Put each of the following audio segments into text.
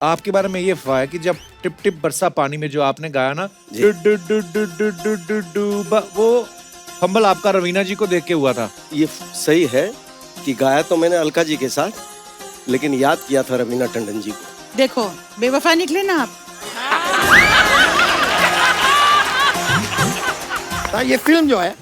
आपके बारे में ये अफवाह है कि जब टिप टिप बरसा पानी में जो आपने गाया ना do do do do do do do do वो फंबल आपका रवीना जी को देख के हुआ था। ये सही है कि गाया तो मैंने अलका जी के साथ, लेकिन याद किया था रवीना टंडन जी को। देखो बेवफा निकले ना आप। ये फिल्म जो है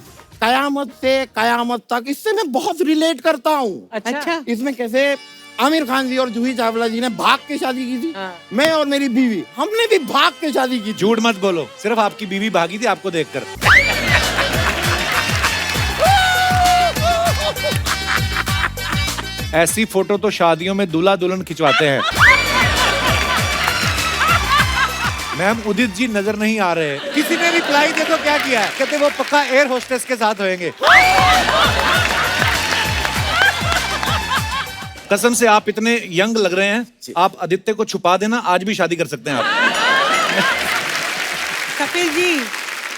कयामत से कयामत तक, इससे मैं बहुत रिलेट करता हूँ। अच्छा। इसमें कैसे आमिर खान जी और जूही चावला जी ने भाग के शादी की थी। मैं और मेरी बीवी, हमने भी भाग के शादी की थी। झूठ मत बोलो, सिर्फ आपकी बीवी भागी थी आपको देखकर। ऐसी फोटो तो शादियों में दूल्हा दुल्हन खिंचवाते हैं। मैम उदित जी नजर नहीं आ रहे। किसी ने रिप्लाई देखो क्या किया है, कहते वो पक्का एयर होस्टेस के साथ होंगे। कसम से आप इतने यंग लग रहे हैं, आप आदित्य को छुपा देना, आज भी शादी कर सकते हैं आप। कपिल जी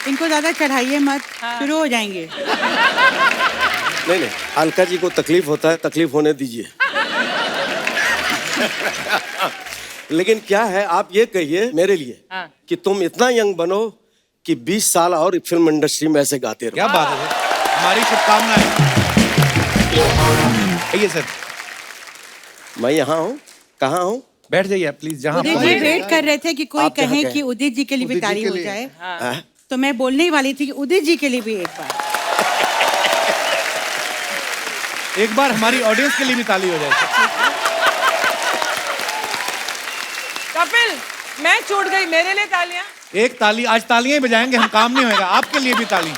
इनको ज्यादा चढ़ाइए मत, शुरू हो जाएंगे। नहीं, अलका जी को तकलीफ होता है, तकलीफ होने दीजिए। लेकिन क्या है, आप ये कहिए मेरे लिए कि तुम इतना यंग बनो कि 20 साल और फिल्म इंडस्ट्री में ऐसे गाते रहो। क्या बात है, हमारी शुभकामनाएं। आइए सर। मैं यहाँ हूँ, कहाँ हूँ? बैठ जाइए प्लीज। जहाँ उदित जी वेट कर रहे थे कि कोई आप कहे कहाँ कि उदित जी के लिए भी उदित जी तारीफ के हो लिए। जाए, तो मैं बोलने ही वाली थी कि उदित जी के लिए भी एक बार हमारी ऑडियंस के लिए भी ताली हो जाए। कपिल मैं छूट गई, मेरे लिए तालियां। एक ताली, आज तालियां ही बजाएंगे हम, काम नहीं होएगा। आपके लिए भी ताली,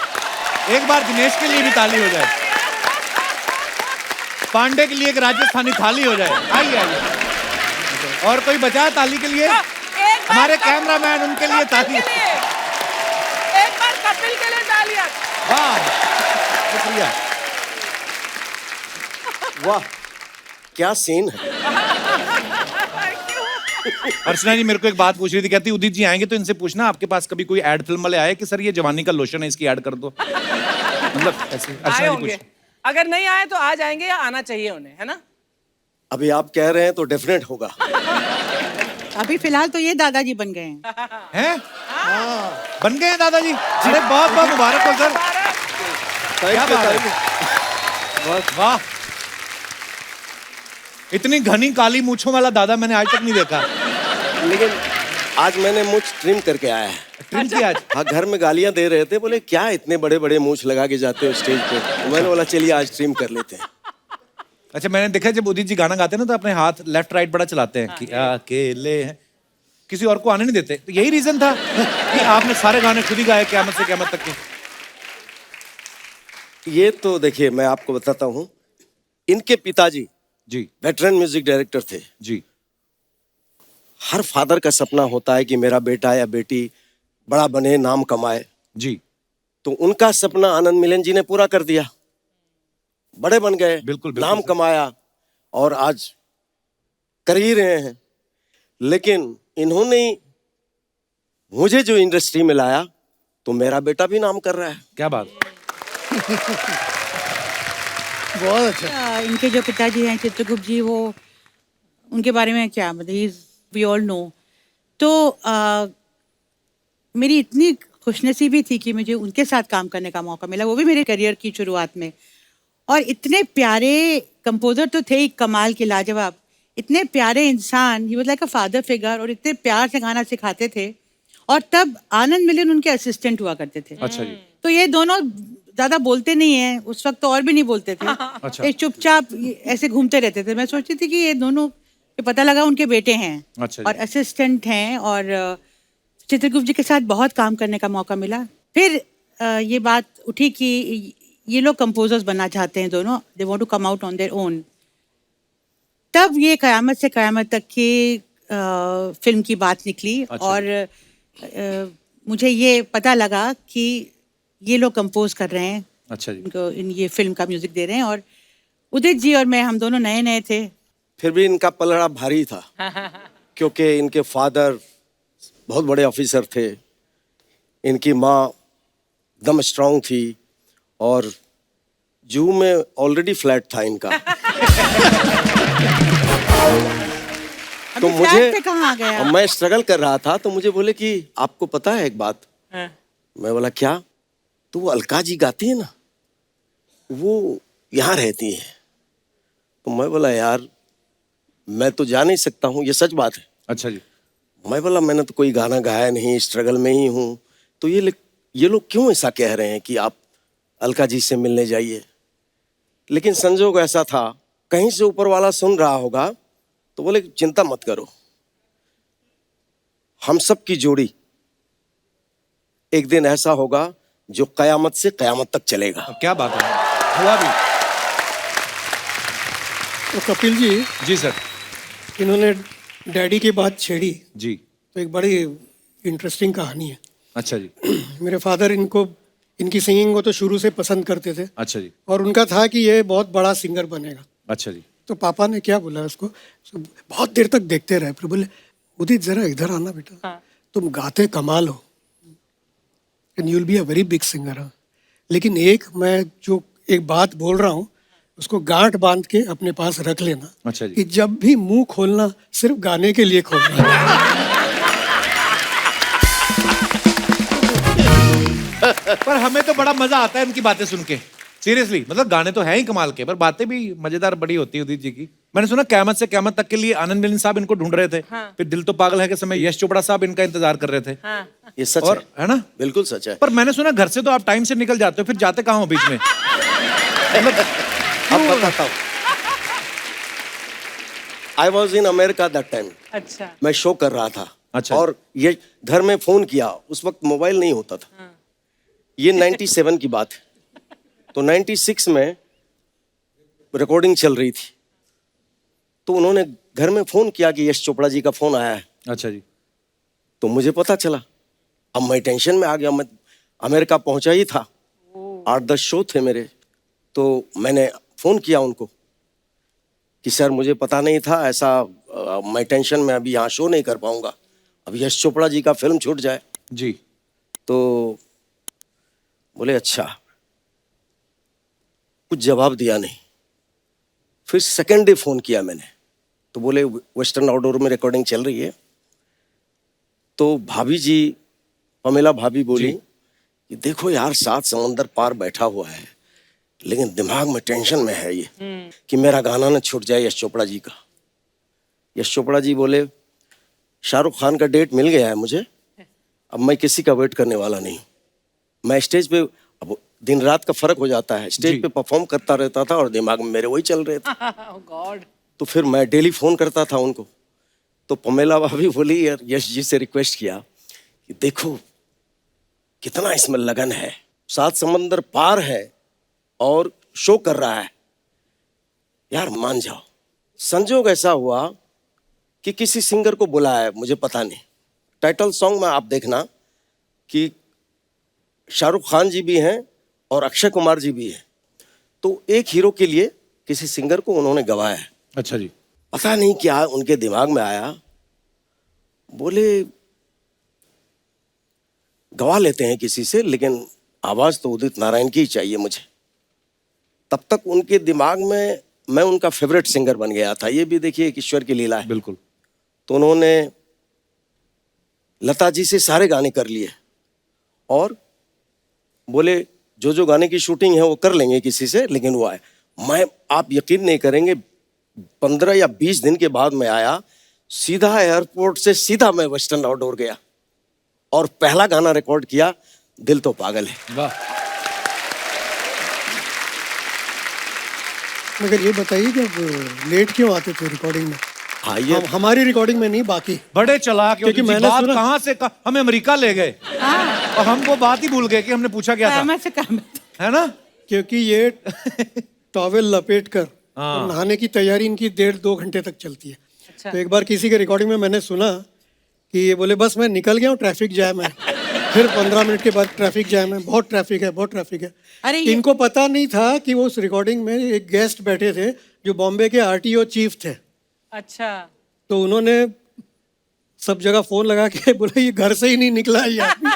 एक बार दिनेश के लिए भी ताली हो जाए, पांडे के लिए एक राजस्थानी थाली हो जाए। आइए आइए। और कोई बचा ताली के लिए? हमारे कैमरामैन, उनके लिए ताली। एक बार कपिल के लिए तालियां। वाह शुक्रिया। वाह क्या सीन है। अर्चना जी मेरे को एक बात पूछ रही थी, कहती उदित जी आएंगे तो इनसे पूछना आपके पास कभी कोई एड फिल्म वाले आए कि सर ये जवानी का लोशन है इसकी ऐड कर दो। मतलब ऐसे आए अर्चना जी होंगे, पूछ। अगर नहीं आए तो आ जाएंगे या आना चाहिए उन्हें, है ना? अभी आप कह रहे हैं तो डेफिनेट होगा। अभी फिलहाल तो ये दादाजी बन गए हैं। हैं? बन गए हैं दादाजी? अरे बहुत बहुत मुबारक हो सर। क्या बात है, वाह। इतनी घनी काली मूंछों वाला दादा मैंने आज तक नहीं देखा। लेकिन आज मैंने मूंछ ट्रिम करके आया है। ट्रिम किया आज? हाँ, घर में गालियां दे रहे थे, बोले क्या इतने बड़े बड़े मूंछ लगा के जाते हो स्टेज पे। तो मैंने बोला चलिए आज ट्रिम कर लेते हैं। अच्छा, मैंने देखा जब उदित जी गाना गाते हैं ना तो अपने हाथ लेफ्ट राइट बड़ा चलाते हैं कि अकेले हैं, किसी और को आने नहीं देते। तो यही रीजन था कि आपने सारे गाने खुद ही गाए क़यामत से क़यामत तक के? ये तो देखिए मैं आपको बताता हूँ, इनके पिताजी जी वेटरन म्यूजिक डायरेक्टर थे जी। हर फादर का सपना होता है कि मेरा बेटा या बेटी बड़ा बने, नाम कमाए। जी तो उनका सपना आनंद मिलन जी ने पूरा कर दिया, बड़े बन गए, बिल्कुल, नाम कमाया और आज कर ही रहे हैं। लेकिन इन्होंने मुझे जो इंडस्ट्री में लाया तो मेरा बेटा भी नाम कर रहा है। क्या बात। बहुत अच्छा। इनके जो पिताजी हैं चित्रगुप्त जी, वो उनके बारे में क्या मतलब, वी ऑल नो। तो मेरी इतनी खुशनसीबी थी कि मुझे उनके साथ काम करने का मौका मिला, वो भी मेरे करियर की शुरुआत में। और इतने प्यारे कंपोजर तो थे ही, कमाल के, लाजवाब, इतने प्यारे इंसान, he was like a father figure, और इतने प्यार से गाना सिखाते थे। और तब आनंद मिलन उनके असिस्टेंट हुआ करते थे। अच्छा जी। तो ये दोनों ज्यादा बोलते नहीं है, उस वक्त तो और भी नहीं बोलते थे। अच्छा। ये चुपचाप ऐसे घूमते रहते थे। मैं सोचती थी कि ये दोनों, ये पता लगा उनके बेटे हैं। अच्छा जी। और असिस्टेंट हैं। और चित्रगुप्त जी के साथ बहुत काम करने का मौका मिला। फिर ये बात उठी कि ये लोग कंपोजर्स बनना चाहते हैं दोनों, they want to come out on their own. तब ये कयामत से कयामत तक की फिल्म की बात निकली। अच्छा। और मुझे ये पता लगा कि ये लोग कंपोज कर रहे हैं। अच्छा जी। इनको ये फिल्म का म्यूजिक दे रहे हैं। और उदित जी और मैं, हम दोनों नए नए थे। फिर भी इनका पलड़ा भारी था क्योंकि इनके फादर बहुत बड़े ऑफिसर थे, इनकी माँ एकदम स्ट्रांग थी और जू में ऑलरेडी फ्लैट था इनका। तो अभी मुझे फ्लैट पे कहाँ आ गया? मैं स्ट्रगल कर रहा था, तो मुझे बोले कि आपको पता है एक बात? हाँ। मैं बोला क्या? तो वो अलका जी गाती है ना, वो यहाँ रहती है। तो मैं बोला यार मैं तो जा नहीं सकता हूँ, ये सच बात है। अच्छा जी। मैं बोला मैंने तो कोई गाना गाया नहीं, स्ट्रगल में ही हूँ। तो ये लोग क्यों ऐसा कह रहे हैं कि आप अलका जी से मिलने जाइए? लेकिन संजोग ऐसा था, कहीं से ऊपर वाला सुन रहा होगा, तो बोले चिंता मत करो, हम सब की जोड़ी एक दिन ऐसा होगा जो कयामत से कयामत तक चलेगा। क्या बात है, हुआ भी। तो कपिल जी, जी सर। इन्होंने डैडी की बात छेड़ी, जी। तो एक बड़ी इंटरेस्टिंग कहानी है। अच्छा जी। मेरे फादर इनकी सिंगिंग को तो शुरू से पसंद करते थे, अच्छा जी। और उनका था कि ये बहुत बड़ा सिंगर बनेगा। अच्छा जी। तो पापा ने क्या बोला उसको, बहुत देर तक देखते रहे, फिर बोले उदित जरा इधर आना बेटा, तुम गाते कमाल हो, and you will be a very big singer. लेकिन मैं जो एक बात बोल रहा हूँ उसको गांठ बांध के अपने पास रख लेना। अच्छा जी। कि जब भी मुंह खोलना सिर्फ गाने के लिए खोलना। पर हमें तो बड़ा मजा आता है इनकी बातें सुन के, सीरियसली। मतलब गाने तो हैं ही कमाल के, पर बातें भी मजेदार बड़ी होती है उदित जी की। मैंने सुना क़यामत से क़यामत तक के लिए आनंद मिलिंद साहब इनको ढूंढ रहे थे। फिर दिल तो पागल है के समय यश चोपड़ा साहब इनका इंतजार कर रहे थे। ये सच और है ना? बिल्कुल सच है। पर मैंने सुना घर से तो आप टाइम से निकल जाते हो, फिर जाते कहाँ हो बीच में? अब बताता हूँ। I was in America that time. अच्छा। मैं शो कर रहा था। अच्छा। और ये घर में फोन किया, उस वक्त मोबाइल नहीं होता था। ये 97 की बात है। तो 96 में रिकॉर्डिंग चल रही थी, तो उन्होंने घर में फोन किया कि यश चोपड़ा जी का फोन आया है। अच्छा जी। तो मुझे पता चला। अब मैं टेंशन में आ गया, मैं अमेरिका पहुंचा ही था, 8-10 शो थे मेरे। तो मैंने फोन किया उनको कि सर मुझे पता नहीं था ऐसा, मैं टेंशन में अभी यहाँ शो नहीं कर पाऊंगा, अब यश चोपड़ा जी का फिल्म छूट जाए। जी। तो बोले अच्छा, कुछ जवाब दिया नहीं। फिर सेकेंड डे फोन किया मैंने, तो बोले वेस्टर्न आउटडोर में रिकॉर्डिंग चल रही है। तो भाभी जी, पमेला भाभी बोली कि देखो यार 7 समंदर पार बैठा हुआ है, लेकिन दिमाग में टेंशन में है ये कि मेरा गाना न छूट जाए यश चोपड़ा जी का। यश चोपड़ा जी बोले शाहरुख खान का डेट मिल गया है मुझे, अब मैं किसी का वेट करने वाला नहीं। मैं स्टेज पे, अब दिन रात का फर्क हो जाता है, स्टेज पे परफॉर्म करता रहता था और दिमाग में मेरे वही चल रहे थे। गॉड। तो फिर मैं डेली फोन करता था उनको। तो पमेला भाभी बोली यार, यश जी से रिक्वेस्ट किया कि देखो कितना इसमें लगन है, 7 समंदर पार है और शो कर रहा है, यार मान जाओ। संजोग ऐसा हुआ कि किसी सिंगर को बुलाया, मुझे पता नहीं। टाइटल सॉन्ग में आप देखना कि शाहरुख खान जी भी हैं और अक्षय कुमार जी भी हैं। तो एक हीरो के लिए किसी सिंगर को उन्होंने गवाया है। अच्छा जी। पता नहीं क्या उनके दिमाग में आया, बोले गवा लेते हैं किसी से, लेकिन आवाज तो उदित नारायण की ही चाहिए मुझे। तब तक उनके दिमाग में मैं उनका फेवरेट सिंगर बन गया था। ये भी देखिए एक ईश्वर की लीला है। बिल्कुल। तो उन्होंने लता जी से सारे गाने कर लिए और बोले जो जो गाने की शूटिंग है वो कर लेंगे किसी से, लेकिन वो आए। मैं, आप यकीन नहीं करेंगे, 15 या 20 दिन के बाद मैं आया, सीधा एयरपोर्ट से सीधा मैं वेस्टर्न आउटडोर गया और पहला गाना रिकॉर्ड किया, दिल तो पागल है। वाह। मगर ये बताइए कि अब लेट क्यों आते थे रिकॉर्डिंग में? हाँ, ये हमारी रिकॉर्डिंग में नहीं, बाकी। बड़े चालाक हो क्योंकि उदित जी, मैंने बात सुना- कहाँ से हमें अमेरिका ले गए और हम वो बात ही भूल गए कि हमने पूछा क्या था, क़यामत से क़यामत। है ना? क्योंकि ये टॉवेल लपेट कर और नहाने की तैयारी इनकी 1.5-2 घंटे तक चलती है। अच्छा। तो एक बार किसी के रिकॉर्डिंग में मैंने सुना कि ये बोले बस मैं निकल गया हूँ, ट्रैफिक जैम है। फिर 15 मिनट के बाद ट्रैफिक जैम है, बहुत ट्रैफिक है, बहुत ट्रैफिक है। अरे ये- इनको पता नहीं था कि वो उस रिकॉर्डिंग में एक गेस्ट बैठे थे जो बॉम्बे के आरटीओ चीफ थे। अच्छा। तो उन्होंने सब जगह फोन लगा के बोला ये घर से ही नहीं निकला है ये आदमी।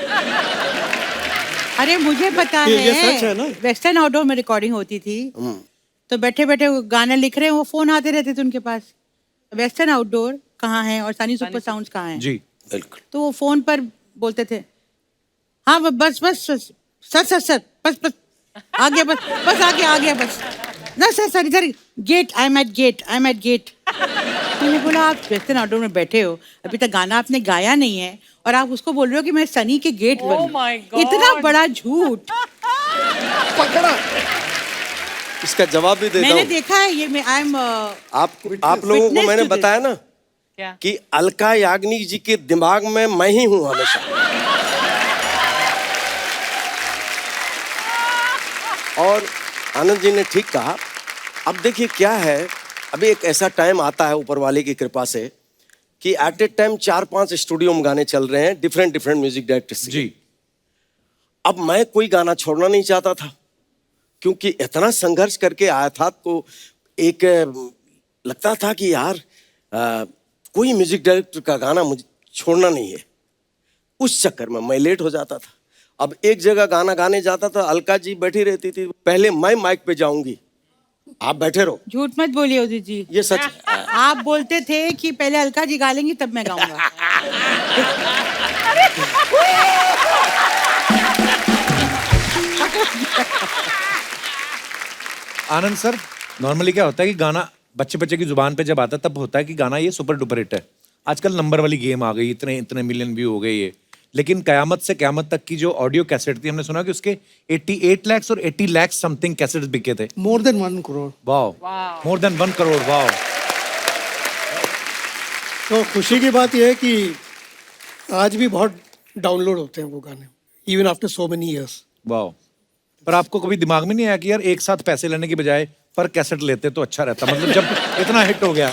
अरे मुझे पता ये है, सच है ना? वेस्टर्न आउटडोर में रिकॉर्डिंग होती थी, तो बैठे बैठे वो गाना लिख रहे हैं, वो फोन आते रहते थे उनके पास। वेस्टर्न आउटडोर कहाँ है और सनी सुपर साउंड्स कहाँ है। जी बिल्कुल। तो वो फोन पर बोलते थे, हाँ बस बस बस सर बस बस आ गया, बस आ गया बस ना सर इधर gate, I am at gate. मैंने बोला आप वेस्टर्न ऑटो में बैठे हो, अभी तक गाना आपने गाया नहीं है और आप उसको बोल रहे हो कि मैं सनी के गेट पर हूँ। my God. इतना बड़ा झूठ। पकड़ा। इसका जवाब भी देता मैंने हूँ। देखा है ये, मैं आई एम आप लोगों को Witness मैंने to this. बताया ना क्या? कि अलका याग्निक जी के दिमाग में मैं ही हूं हमेशा। और आनंद जी ने ठीक कहा। अब देखिए क्या है, अभी एक ऐसा टाइम आता है ऊपर वाले की कृपा से कि एट ए टाइम 4-5 स्टूडियो में गाने चल रहे हैं डिफरेंट म्यूजिक डायरेक्टर्स के। जी अब मैं कोई गाना छोड़ना नहीं चाहता था क्योंकि इतना संघर्ष करके आया था, तो एक लगता था कि यार कोई म्यूजिक डायरेक्टर का गाना मुझे छोड़ना नहीं है। उस चक्कर में मैं लेट हो जाता था। अब एक जगह गाना गाने जाता था, अलका जी बैठी रहती थी, पहले मैं माइक पे जाऊंगी, आप बैठे रहो। झूठ मत बोलिए उदित जी, ये सच है। आप बोलते थे कि पहले अलका जी गा लेंगी तब मैं गाऊंगा। आनंद सर, नॉर्मली क्या होता है कि गाना बच्चे की जुबान पे जब आता है तब होता है कि गाना ये सुपर डुपर हिट है। आजकल नंबर वाली गेम आ गई, इतने मिलियन व्यू हो गए ये। लेकिन कयामत से कयामत तक की जो ऑडियो कैसेट थी, हमने सुना कि उसके 88 लाख और 80 लाख समथिंग कैसेट्स बिके थे। more than 1 crore. Wow, more than 1 crore. Wow, तो खुशी की बात यह है कि आज भी बहुत डाउनलोड होते हैं वो गाने, even after so many years. Wow. पर आपको कभी दिमाग में नहीं आया कि यार एक साथ पैसे लेने की बजाय पर कैसेट लेते तो अच्छा रहता, मतलब जब इतना हिट हो गया।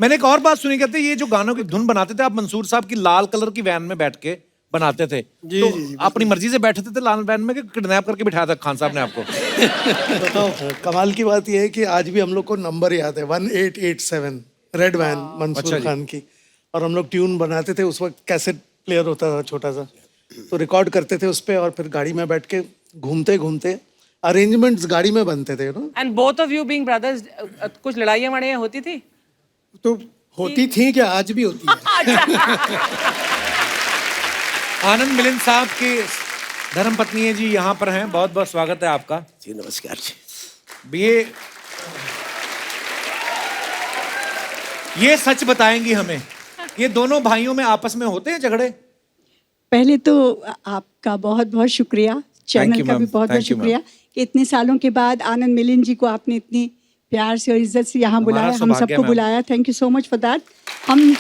मैंने एक और बात सुनी, कहते ये जो गानों की धुन बनाते थे आप मंसूर साहब की लाल कलर की वैन में बैठ के बनाते थे। जी, तो जी, जी, अपनी मर्जी से बैठते थे लाल वैन में कि किडनैप करके बिठाया था खान साहब ने आपको? बताओ, कमाल की बात यह है कि आज भी हम लोग को नंबर याद है 1887 रेड वैन अच्छा मंसूर जी। खान की। और हम लोग ट्यून बनाते थे, उस वक्त कैसेट प्लेयर होता था छोटा सा, तो रिकॉर्ड करते थे उस पे और फिर गाड़ी में बैठ के घूमते घूमते अरेंजमेंट्स गाड़ी में बनते थे ना। And both of you being brothers, कुछ लड़ाइयाँ वड़ाइयाँ होती थी? तो होती थी क्या, आज भी होती है। आनंद मिलिंद साहब की धर्मपत्नी है जी, यहाँ पर हैं, बहुत बहुत स्वागत है आपका जी नमस्कार जी। ये सच बताएंगी हमें, ये दोनों भाइयों में आपस में होते हैं झगड़े? पहले तो आपका बहुत बहुत शुक्रिया, चैनल you, का भी ma'am. बहुत बहुत Thank you, शुक्रिया कि इतने सालों के बाद आनंद मिलिंद जी को आपने इतनी प्यार से और इज्जत से यहाँ बुलाया, हम सौभाग्य, सबको ma'am. बुलाया। Thank you so much for that. हम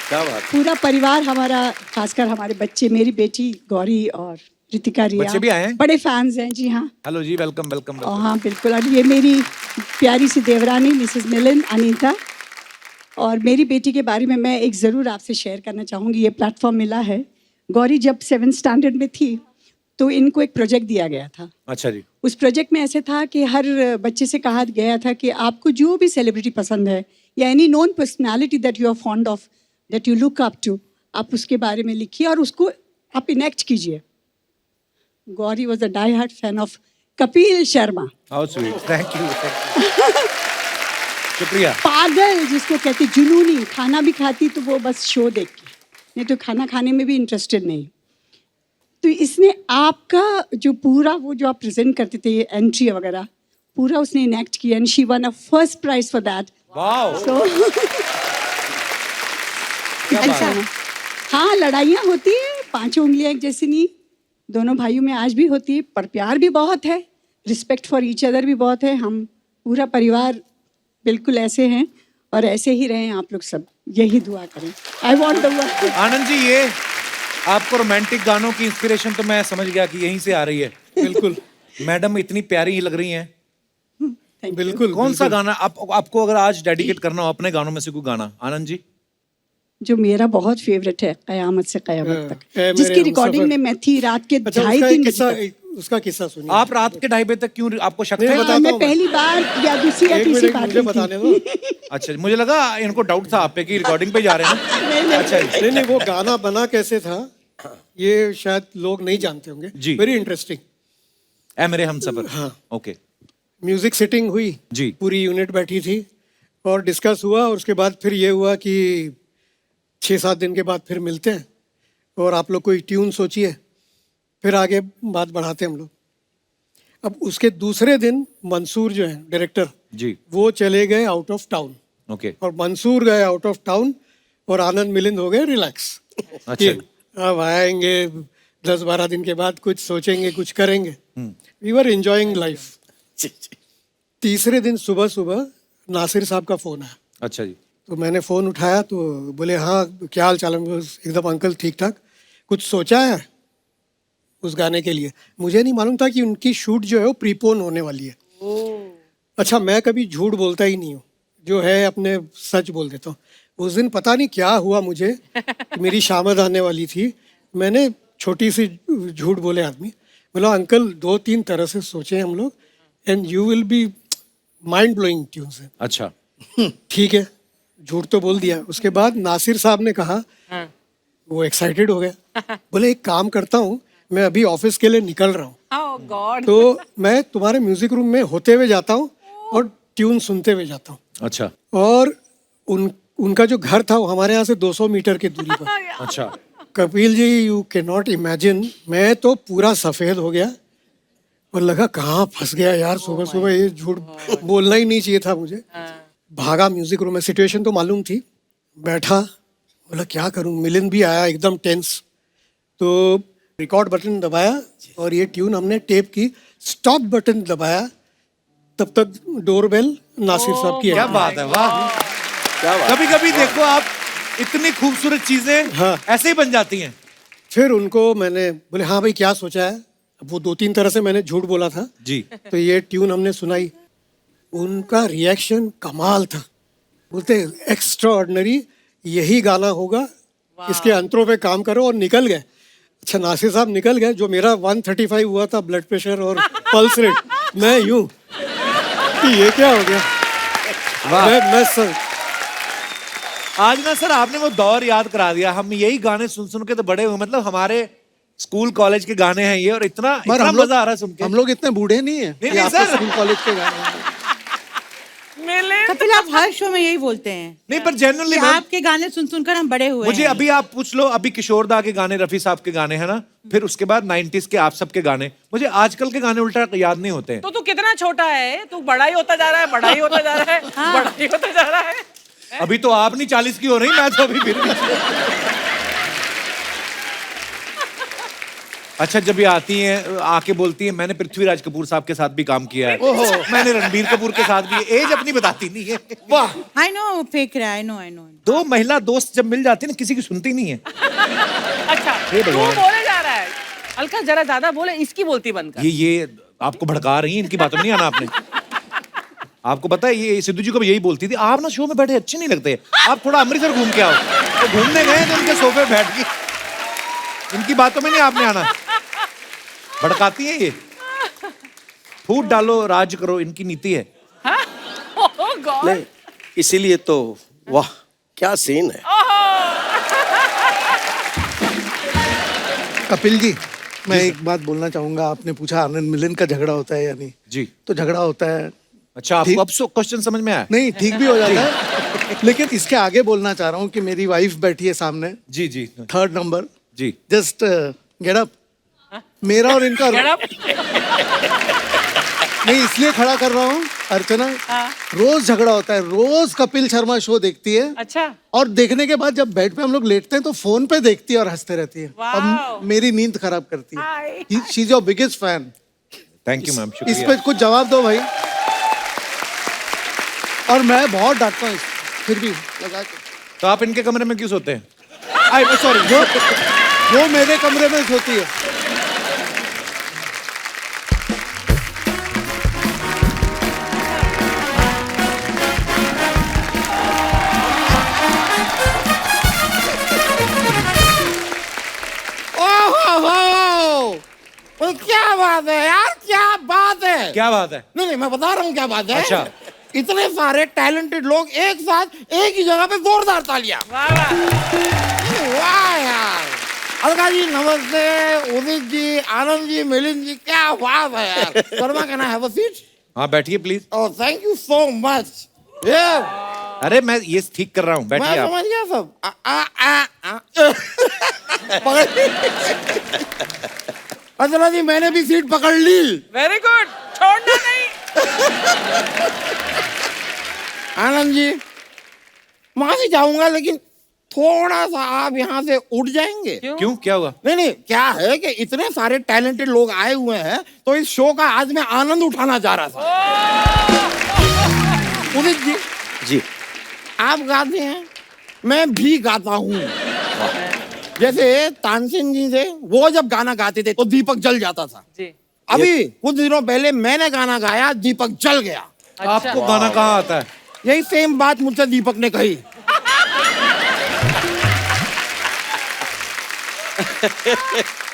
क्या बात। पूरा परिवार हमारा, खासकर हमारे बच्चे, मेरी बेटी गौरी और रितिका रिया, बच्चे भी आए हैं? बड़े फैंस हैं जी। हाँ हेलो जी, वेलकम वेलकम। और हाँ बिल्कुल। और ये मेरी प्यारी सी देवरानी मिसेस मिलिंद, अनीता। और मेरी बेटी के बारे में मैं एक ज़रूर आपसे शेयर करना चाहूँगी, ये प्लेटफॉर्म मिला है। गौरी जब 7th स्टैंडर्ड में थी तो इनको एक प्रोजेक्ट दिया गया था। अच्छा जी। उस प्रोजेक्ट में ऐसे था कि हर बच्चे से कहा गया था कि आपको जो भी सेलिब्रिटी पसंद है या any known personality that you are fond of, that you look up to, आप उसके बारे में लिखिए और उसको आप इनेक्ट कीजिए। Gauri was a die hard fan of Kapil Sharma. How sweet, thank you. शुक्रिया। पागल जिसको कहते, जुनूनी, खाना भी खाती तो वो बस शो देख के, नहीं तो खाना खाने में भी इंटरेस्टेड नहीं। तो इसने आपका जो पूरा वो जो आप प्रेजेंट करते थे एंट्री वगैरह पूरा उसने इनेक्ट किया and she won a first prize for that. Wow. So अच्छा, हाँ, लड़ाइयाँ होती है, 5 उंगलियाँ एक जैसी नहीं, दोनों भाइयों में आज भी होती है, पर प्यार भी बहुत है, रिस्पेक्ट फॉर ईच अदर भी बहुत है। हम पूरा परिवार बिल्कुल ऐसे हैं और ऐसे ही रहें आप लोग सब, यही दुआ करें। I want the work. Anand ji, ये आपको रोमांटिक गानों की इंस्पिरेशन तो मैं समझ गया कि यहीं से आ रही है। बिल्कुल मैडम इतनी प्यारी लग रही हैं। बिल्कुल। कौन सा गाना आपको अगर आज डेडिकेट करना हो अपने गानों में से कोई गाना, आनंद जी? जो मेरा बहुत फेवरेट है, कयामत से कयामत है तक, मेरे जिसकी रिकॉर्डिंग हमसफर। में मैं थी रात के अच्छा, 2:30-3 बजे तक। उसका किस्सा सुनिए। आप रात के 2:30 बजे तक क्यों, आपको शक नहीं, है? बताता मैं हूँ पहली बार या दूसरी या एक तीसरी मिनट बार मुझे गई बताने थी। दो। अच्छा, मुझे लगा इनको डाउट था आप पे कि रिकॉर्डिंग पे जा रहे हैं। अच्छा जी। नहीं नहीं, वो गाना बना कैसे था ये शायद लोग नहीं जानते होंगे। जी। Very interesting. ए मेरे हमसफर। हाँ। ओके। म्यूजिक सिटिंग हुई जी। पूरी यूनिट बैठी थी और डिस्कस हुआ और उसके बाद फिर ये हुआ कि 6-7 दिन के बाद फिर मिलते हैं और आप लोग कोई ट्यून सोचिए, फिर आगे बात बढ़ाते हैं हम लोग। अब उसके दूसरे दिन मंसूर जो है डायरेक्टर जी वो चले गए आउट ऑफ टाउन ओके और मंसूर गए आउट ऑफ टाउन और आनंद मिलिंद हो गए रिलैक्स। अच्छा अब आएंगे 10-12 दिन के बाद, कुछ सोचेंगे, कुछ करेंगे। We were enjoying life. तीसरे दिन सुबह सुबह नासिर साहब का फोन आया। अच्छा जी तो मैंने फ़ोन उठाया तो बोले हाँ क्या हाल चाल है। मैं बोला, एकदम अंकल ठीक ठाक। कुछ सोचा है उस गाने के लिए? मुझे नहीं मालूम था कि उनकी शूट जो है वो प्रीपोन होने वाली है। अच्छा, मैं कभी झूठ बोलता ही नहीं हूँ, जो है अपने सच बोल देता हूँ। उस दिन पता नहीं क्या हुआ मुझे, मेरी शामद आने वाली थी, मैंने छोटी सी झूठ बोले आदमी। बोला अंकल 2-3 तरह से सोचे हम लोग and you will be mind blowing tunes. अच्छा ठीक है, झूठ तो बोल दिया। उसके बाद नासिर साहब ने कहा, वो एक्साइटेड हो गया, बोले एक काम करता हूँ, मैं अभी ऑफिस के लिए निकल रहा हूँ, Oh God. तो मैं तुम्हारे म्यूजिक रूम में होते हुए जाता हूँ और ट्यून सुनते हुए जाता हूँ। अच्छा और उनका जो घर था वो हमारे यहाँ से 200 मीटर की दूरी पर। अच्छा Kapil ji, you can not imagine, मैं तो पूरा सफेद हो गया और लगा कहाँ फंस गया यार, सुबह सुबह ये झूठ बोलना ही नहीं चाहिए था मुझे। भागा म्यूजिक रूम में, सिचुएशन तो मालूम थी, बैठा, बोला क्या करूं। मिलिंद भी आया एकदम टेंस, तो रिकॉर्ड बटन दबाया और ये ट्यून हमने टेप की। स्टॉप बटन दबाया, तब तक डोरबेल नासिर साहब की क्या है। बात है, वाह। कभी कभी देखो आप, इतनी खूबसूरत चीजें हाँ। ऐसे ही बन जाती हैं। फिर उनको मैंने बोले हाँ भाई क्या सोचा है। अब वो 2-3 तरह से मैंने झूठ बोला था, जी तो ये ट्यून हमने सुनाई। उनका रिएक्शन कमाल था, बोलते एक्स्ट्रा ऑर्डिनरी, यही गाना होगा, इसके अंतरों पे काम करो, और निकल गए। अच्छा, नासिर साहब निकल गए, जो मेरा 135 हुआ था ब्लड प्रेशर और पल्स रेट, मैं यूं कि ये क्या हो गया। मैं सर आज ना सर आपने वो दौर याद करा दिया। हम यही गाने सुन सुन के तो बड़े हुए, मतलब हमारे स्कूल कॉलेज के गाने हैं ये, और इतना मजा आ रहा है सुन के। हम लोग इतने बूढ़े नहीं है नहीं, कि आपको सर। स्कूल कॉलेज के गाने। मिले कपिल आप हर शो में यही बोलते हैं नहीं, पर जेन्युइनली कि आपके गाने सुन सुनकर हम बड़े हुए मुझे हैं। अभी आप पूछ लो, अभी किशोर दा के गाने, रफी साहब के गाने हैं ना, फिर उसके बाद 90s के आप सबके गाने, मुझे आजकल के गाने उल्टा याद नहीं होते हैं। तो तू कितना छोटा है, तू बड़ा ही होता जा रहा है, बड़ा ही होता जा रहा है, बड़ा ही होता जा रहा है। अभी तो आप नहीं 40 की हो रही, मैं तो अभी फिर भी। अच्छा, जब ये आती हैं आके बोलती हैं मैंने पृथ्वीराज कपूर साहब के साथ भी काम किया है, मैंने रणबीर कपूर के साथ भी, एज अपनी बताती नहीं है। वाह, आई नो फेक रहा है, आई नो। 2 महिला दोस्त जब मिल जाती है ना, किसी की सुनती नहीं है। अच्छा, हे तू भगवान। बोले जा रहा है, अलका जरा ज्यादा बोले, इसकी बोलती बंद कर। ये आपको भड़का रही हैं, इनकी बातों में नहीं आना आपने। आपको पता है ये सिद्धू जी को भी यही बोलती थी, आप ना शो में बैठे अच्छे नहीं लगते, आप थोड़ा अमृतसर घूम के आओ। तो घूमने गए तो उनके सोफे बैठ गई, इनकी बातों में नहीं आपने आना। भड़काती है ये, फूट डालो राज करो, इनकी नीति है। Oh God. नहीं, इसीलिए तो वाह क्या सीन है। कपिल जी, मैं एक बात बोलना चाहूंगा। आपने पूछा आनंद मिलिंद का झगड़ा होता है या नहीं। जी, तो झगड़ा होता है। अच्छा आपको अब क्वेश्चन समझ में आया? नहीं, ठीक भी हो जाता है, लेकिन इसके आगे बोलना चाह रहा हूँ कि मेरी वाइफ बैठी है सामने, जी जी 3rd नंबर, जी। Just get up. मेरा और इनका Get up. नहीं, इसलिए खड़ा कर रहा हूँ अर्चना, रोज झगड़ा होता है, रोज कपिल शर्मा शो देखती है, अच्छा, और देखने के बाद जब बेड पे हम लोग लेटते हैं तो फोन पे देखती है और हंसते रहती है, वाह। और मेरी नींद खराब करती है। She is your biggest fan. Thank you ma'am, इस शुक्रिया। पे कुछ जवाब दो भाई। और मैं बहुत डांटता हूँ, फिर भी लगा के। तो आप इनके कमरे में क्यों सोते हैं? सॉरी, वो मेरे कमरे में सोती है। ओहो, तो क्या बात है यार, क्या बात है। क्या बात है? नहीं, मैं बता रहा हूँ क्या बात है। अच्छा। इतने सारे टैलेंटेड लोग एक साथ एक ही जगह पे जोरदार तालियां। वाह वाह। वाह यार, अलका जी नमस्ते, उदित जी, आनंद जी, मिलिंद जी, क्या बात है यार। Sharma, can I have a seat? हाँ बैठिए please. Oh, thank you so much. Yeah. अरे मैं ये ठीक कर रहा हूँ, मैं बैठिए आप। समझ गया सब। पकड़ अंजना जी, मैंने भी सीट पकड़ ली। वेरी गुड, छोड़ना नहीं। आनंद जी, वहां से जाऊंगा, लेकिन थोड़ा सा आप यहाँ से उठ जाएंगे। क्यों, क्या हुआ? नहीं नहीं, क्या है कि इतने सारे टैलेंटेड लोग आए हुए हैं, तो इस शो का आज मैं आनंद उठाना चाह रहा था। उदित जी, जी। आप गाते हैं, मैं भी गाता हूँ। जैसे तानसेन जी थे, वो जब गाना गाते थे तो दीपक जल जाता था। जी। अभी कुछ दिनों पहले मैंने गाना गाया, दीपक जल गया। आपको गाना कहाँ आता है? यही सेम बात मुझसे दीपक ने कही।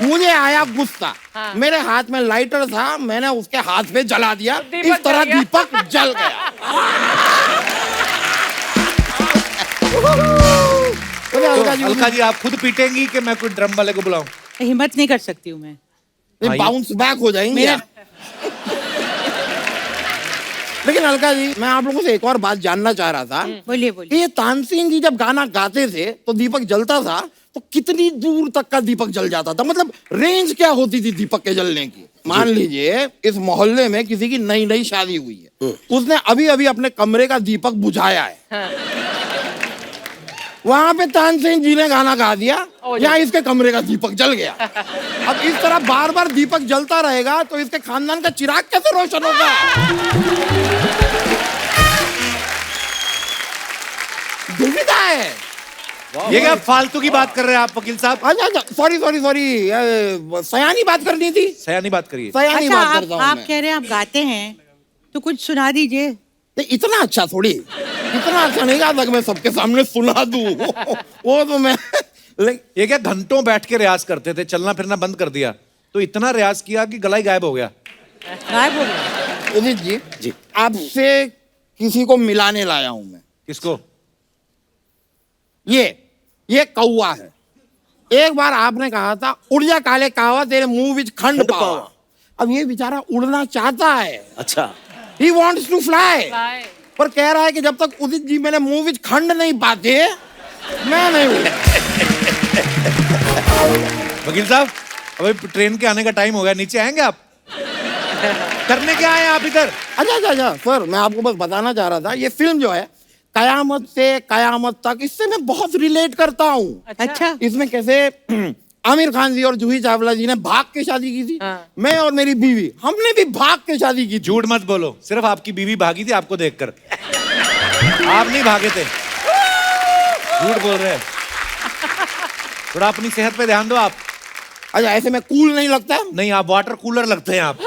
मुझे आया गुस्सा। मेरे हाथ में लाइटर था, मैंने उसके हाथ पे जला दिया। दीपक इस तरह जल गया। दीपक जल गया। बोले, अलका जी, अलका जी, आप खुद पीटेंगी कि मैं कोई ड्रम वाले को बुलाऊं? हिम्मत नहीं कर सकती हूँ मैं। बाउंस बैक हो जाएंगे। मेरा- लेकिन अलका जी, मैं आप लोगों से एक और बात जानना चाह रहा था। बोलिए कि बोलिए। ये तानसेन जी जब गाना गाते थे तो दीपक जलता था, तो कितनी दूर तक का दीपक जल जाता था? मतलब रेंज क्या होती थी दीपक के जलने की? मान लीजिए इस मोहल्ले में किसी की नई नई शादी हुई है, उसने अभी अभी अपने कमरे का दीपक बुझाया है। वहां पे तानसेन जी ने गाना गा दिया, यहाँ इसके कमरे का दीपक जल गया। अब इस तरह बार बार दीपक जलता रहेगा तो इसके खानदान का चिराग कैसे रोशन होगा? दुविधा है। ये क्या फालतू की बात कर रहे हैं आप वकील साहब? अच्छा अच्छा, सॉरी सॉरी सॉरी, सयानी बात करनी थी। सयानी बात करिए। सयानी अच्छा, बात करता हूँ आप मैं। कह रहे हैं आप गाते हैं, तो कुछ सुना दीजिए। नहीं, इतना अच्छा थोड़ी, इतना अच्छा नहीं गाता कि मैं सबके सामने सुना दूं। वो तो मैं ये क्या घंटों बैठ के रियाज करते थे, चलना फिरना बंद कर दिया, तो इतना रियाज किया कि गला ही गायब हो गया। गायब हो गया। उदित जी, जी आपसे किसी को मिलाने लाया हूं मैं। किसको? ये कौवा है। एक बार आपने कहा था, उड़ जा काले कावा, तेरे मुंह विच खंड पावा। अब ये बेचारा उड़ना चाहता है। अच्छा। He wants to fly। Fly। पर कह रहा है कि जब तक उदित जी मेरे मुंह विच खंड नहीं पाते, मैं नहीं उड़ूंगा। वकील साहब, अभी ट्रेन के आने का टाइम हो गया, नीचे आएंगे आप? करने क्या आए आप इधर? अच्छा अच्छा अच्छा सर, मैं आपको बस बताना चाह रहा था, ये फिल्म जो है कयामत से कयामत तक, इससे मैं बहुत रिलेट करता हूँ। अच्छा। इसमें कैसे आमिर खान जी और जूही चावला जी ने भाग के शादी की थी। मैं और मेरी बीवी, हमने भी भाग के शादी की। झूठ मत बोलो, सिर्फ आपकी बीवी भागी थी आपको देखकर, आप नहीं भागे थे। झूठ बोल रहे हैं। थोड़ा अपनी सेहत पे ध्यान दो आप। अच्छा, ऐसे में कूल नहीं लगता? नहीं, आप वाटर कूलर लगते हैं आप।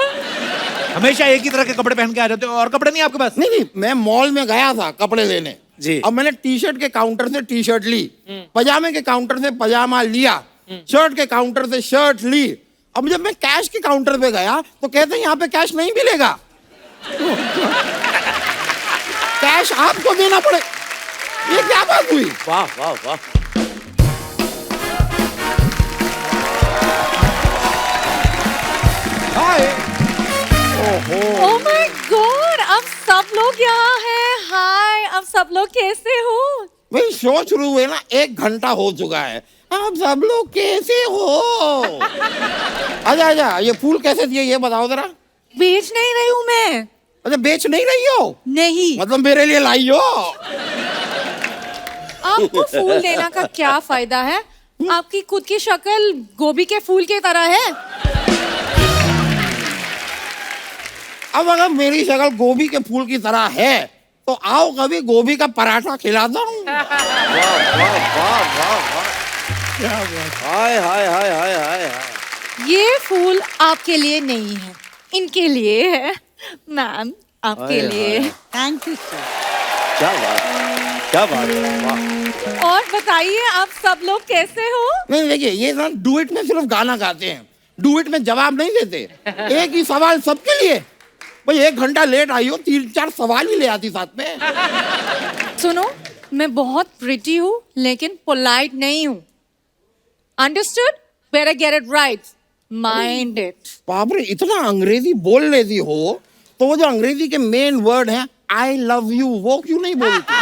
हमेशा एक ही तरह के कपड़े पहन के आ जाते हो, और कपड़े नहीं आपके पास? नहीं नहीं, मैं मॉल में गया था कपड़े लेने जी। अब मैंने टी शर्ट के काउंटर से टी शर्ट ली, पजामे के काउंटर से पजामा लिया, शर्ट के काउंटर से शर्ट ली। अब जब मैं कैश के काउंटर पे गया तो कहते हैं यहाँ पे कैश नहीं मिलेगा, कैश आपको देना पड़े। ये क्या बात हुई? वाह वाह वाह। ओह माय गॉड, अब सब लोग यहाँ हैं। हाय, अब सब लोग कैसे हो? भाई शो शुरू हुए ना 1 घंटा हो चुका है, आप सब लोग कैसे हो? अच्छा अच्छा, ये फूल कैसे दिए ये बताओ जरा। बेच नहीं रही हूँ मैं। अच्छा, बेच नहीं रही हो? नहीं। मतलब मेरे लिए लाई हो? आपको फूल देना का क्या फायदा है? आपकी खुद की शक्ल गोभी के फूल की तरह है। अब अगर मेरी शक्ल गोभी के फूल की तरह है तो आओ कभी गोभी का पराठा खिलाता हूँ। हाय हाय हाय हाय हाय हाय। ये फूल आपके लिए नहीं है, इनके लिए है। मैम, आपके लिए। Thank you sir. क्या बात, क्या बात है, वाह। और बताइए, आप सब लोग कैसे हो? नहीं देखिए, ये ना डुएट में सिर्फ गाना गाते हैं, डुएट में जवाब नहीं देते। एक ही सवाल सबके लिए। भाई 1 घंटा लेट आई हो, 3-4 सवाल ही ले आती साथ में। सुनो, मैं बहुत प्रिटी हूँ लेकिन पोलाइट नहीं हूँ। Understood? Better get it right. Mind it. बाप रे, इतना अंग्रेजी बोल लेती हो तो वो जो अंग्रेजी के मेन वर्ड हैं आई लव यू वो क्यों नहीं बोलती?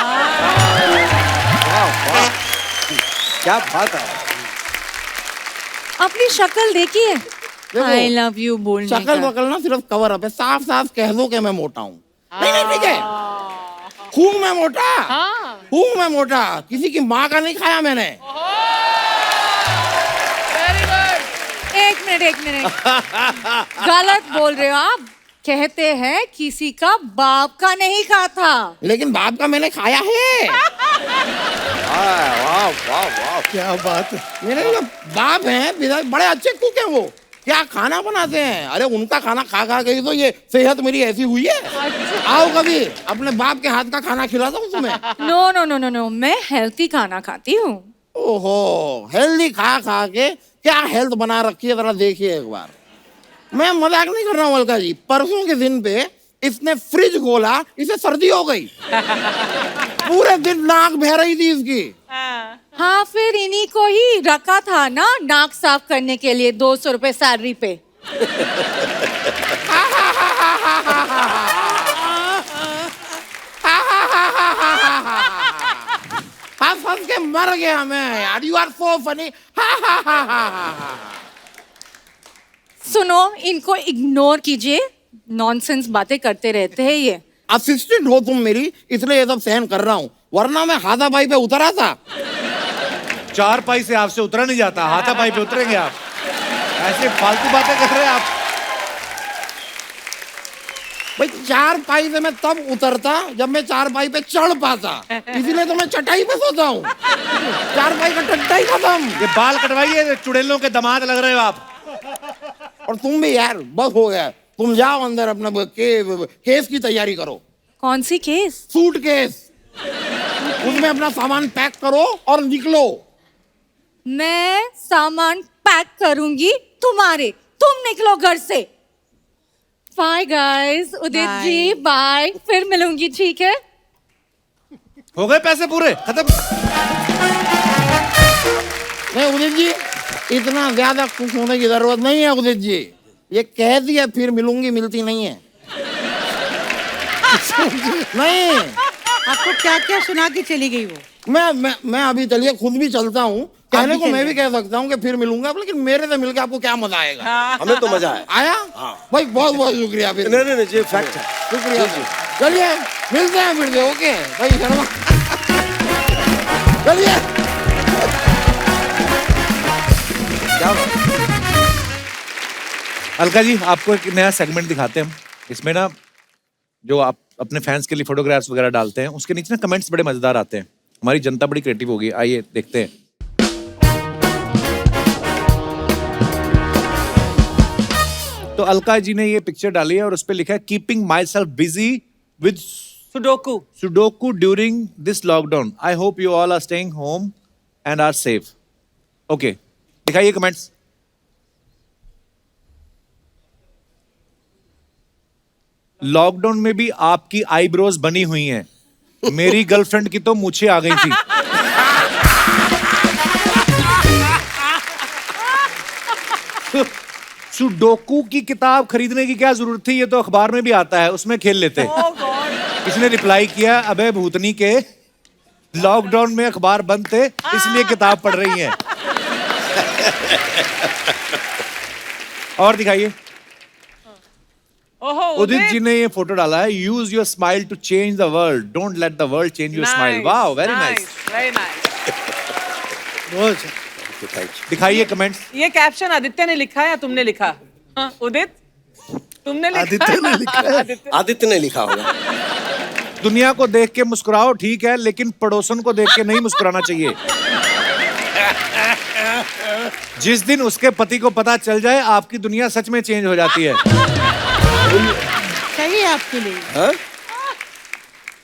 क्या बात है। अपनी शक्ल देखिए, देखो, आई लव यू बोलने शक्ल का। वकल ना सिर्फ कवर अप है, साफ साफ कह दो कि मैं मोटा हूँ। नहीं नहीं ठीक है, हूँ मैं मोटा, हूँ मैं मोटा, किसी की माँ का नहीं खाया मैंने। एक मिनट गलत बोल रहे हो आप। कहते हैं किसी का बाप का नहीं खाता। लेकिन बाप का मैंने खाया है। वाह वाह वाह। क्या बात है। मेरे जो बाप हैं पिता बड़े अच्छे कुक हैं, वो क्या खाना बनाते हैं। अरे उनका खाना खा खा के ही तो ये सेहत मेरी ऐसी हुई है। आओ कभी अपने बाप के हाथ का खाना खिला दो तुम्हें। No no no no no, मैं हेल्थी खाना खाती हूँ। ओहो, हेल्दी खा खा के क्या हेल्थ बना रखी है, जरा देखिए एक बार। मैं मजाक नहीं कर रहा हूँ अलका जी, परसों के दिन पे इसने फ्रिज खोला, इसे सर्दी हो गई। पूरे दिन नाक बह रही थी इसकी। हाँ, फिर इन्हीं को ही रखा था ना नाक साफ करने के लिए 200 रुपए सैलरी पे। हंस के मर गया मैं यार। You are so funny. सुनो, इनको इग्नोर कीजिए, नॉनसेंस बातें करते रहते हैं ये। असिस्टेंट हो तुम मेरी, इसलिए ये सब सहन कर रहा हूँ, वरना मैं हाथापाई पे उतरा था। 4 पाई से आपसे उतरा नहीं जाता, हाथापाई पे उतरेंगे आप। ऐसे फालतू बातें कर रहे हैं आप। भाई 4 पाई से मैं तब उतरता जब मैं 4 पाई पे चढ़ पाता, इसीलिए तो मैं चटाई पे सोता हूँ। 4 पाई का टट्टा ही खत्म। ये बाल कटवाइए, चुड़ैलों के दामाद लग रहे हो आप। और तुम भी यार, बस हो गया। तुम जाओ अंदर अपना केस की तैयारी करो। कौन सी केस? सूट केस, उसमें अपना सामान पैक करो और निकलो। मैं सामान पैक करूंगी तुम्हारे, तुम निकलो घर से। बाय गाइस, उदित Bye. जी बाय, फिर मिलूंगी, ठीक है? हो गए पैसे पूरे खत्म। नहीं उदित जी, इतना ज्यादा खुश होने की जरूरत नहीं है उदित जी। ये कह दिया फिर मिलूंगी, मिलती नहीं है। नहीं, आपको क्या क्या सुना के चली गई वो? मैं अभी चलिए खुद भी चलता हूँ। कहने को मैं भी कह सकता हूँ कि फिर मिलूंगा, लेकिन मेरे से मिलके आपको क्या मजा आएगा। हमें तो मजा आया। आया? भाई बहुत बहुत शुक्रिया। फिर नहीं नहीं नहीं जी, फैक्ट है। शुक्रिया। चलिए मिलते हैं फिर से। ओके भाई शर्मा, चलिए। क्या अलका जी, आपको एक नया सेगमेंट दिखाते हैं हम। इसमें ना जो आप अपने फैंस के लिए फोटोग्राफ्स वगैरह डालते हैं, उसके नीचे ना कमेंट्स बड़े मजेदार आते हैं। हमारी जनता बड़ी क्रिएटिव होगी, आइए देखते हैं। तो अलका जी ने ये पिक्चर डाली है और उस पर लिखा है keeping myself busy with sudoku during this lockdown. I hope you all are staying home and are safe. Okay, दिखाइए कमेंट्स। लॉकडाउन में भी आपकी आईब्रोज बनी हुई हैं। मेरी गर्लफ्रेंड की तो मूछें आ गई थी। सुडोकू की किताब खरीदने की क्या जरूरत थी, ये तो अखबार में भी आता है, उसमें खेल लेते। किसी ने रिप्लाई किया, अबे भूतनी के, लॉकडाउन में अखबार बंद थे इसलिए किताब पढ़ रही हैं। और दिखाइए। उदित जी ने ये फोटो डाला है, use your smile to change the world, don't let the world change your smile. Wow, very nice, very nice. बहुत अच्छा। दिखाइए कमेंट्स। ये कैप्शन आदित्य ने लिखा या तुमने लिखा? हाँ, उदित तुमने लिखा? आदित्य ने लिखा है। आदित्य ने लिखा होगा। दुनिया को देख के मुस्कुराओ ठीक है, लेकिन पड़ोसन को देख के नहीं मुस्कुराना चाहिए। जिस दिन उसके पति को पता चल जाए, आपकी दुनिया सच में चेंज हो जाती है। सही है आपके लिए। हाँ?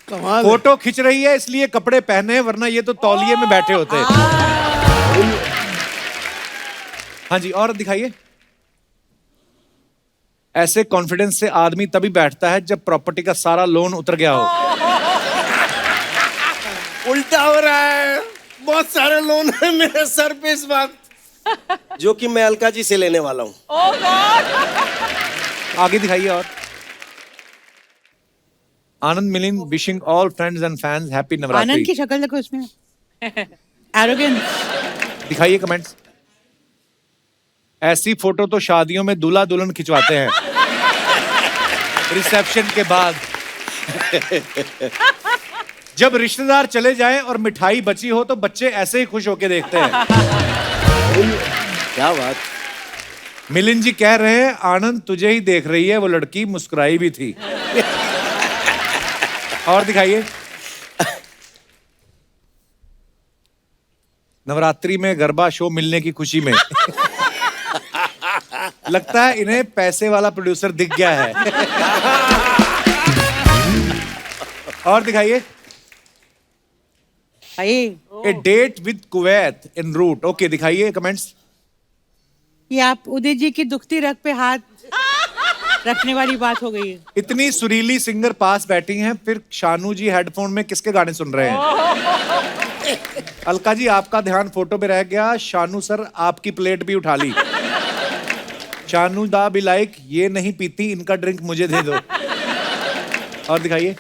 कमाल है। फोटो खिंच रही है इसलिए कपड़े पहने, वरना ये तो तौलिए में बैठे होते। हाँ जी, और दिखाइए। ऐसे कॉन्फिडेंस से आदमी तभी बैठता है जब प्रॉपर्टी का सारा लोन उतर गया हो। उल्टा हो रहा है, बहुत सारे लोन है मेरे सर पे इस वक्त, जो कि मैं अलका जी से लेने वाला हूँ। Oh god. आगे दिखाइए। और Anand Milind wishing all friends and fans happy Anand Navratri. की शक्ल देखो उसमें, एरोगेंस। दिखाइए कमेंट्स। ऐसी फोटो तो शादियों में दूल्हा दुल्हन खिंचवाते हैं रिसेप्शन के बाद। जब रिश्तेदार चले जाएं और मिठाई बची हो तो बच्चे ऐसे ही खुश होके देखते हैं। क्या बात। मिलिंद जी कह रहे हैं आनंद तुझे ही देख रही है, वो लड़की मुस्कुराई भी थी। और दिखाइए। नवरात्रि में गरबा शो मिलने की खुशी में लगता है इन्हें पैसे वाला प्रोड्यूसर दिख गया है। और दिखाइए। A date with Kuwait in root. Okay, दिखाइए कमेंट्स। ये आप उदित जी की दुखती रग पे हाथ रखने वाली बात हो गई है। इतनी सुरीली सिंगर पास बैठी हैं, फिर शानू जी हेडफोन में किसके गाने सुन रहे हैं? अलका जी आपका ध्यान फोटो पे रह गया, शानू सर आपकी प्लेट भी उठा ली। शानू दा भी लाइक ये नहीं पीती, इनका ड्रिंक मुझे दे दो। और दिखाइए।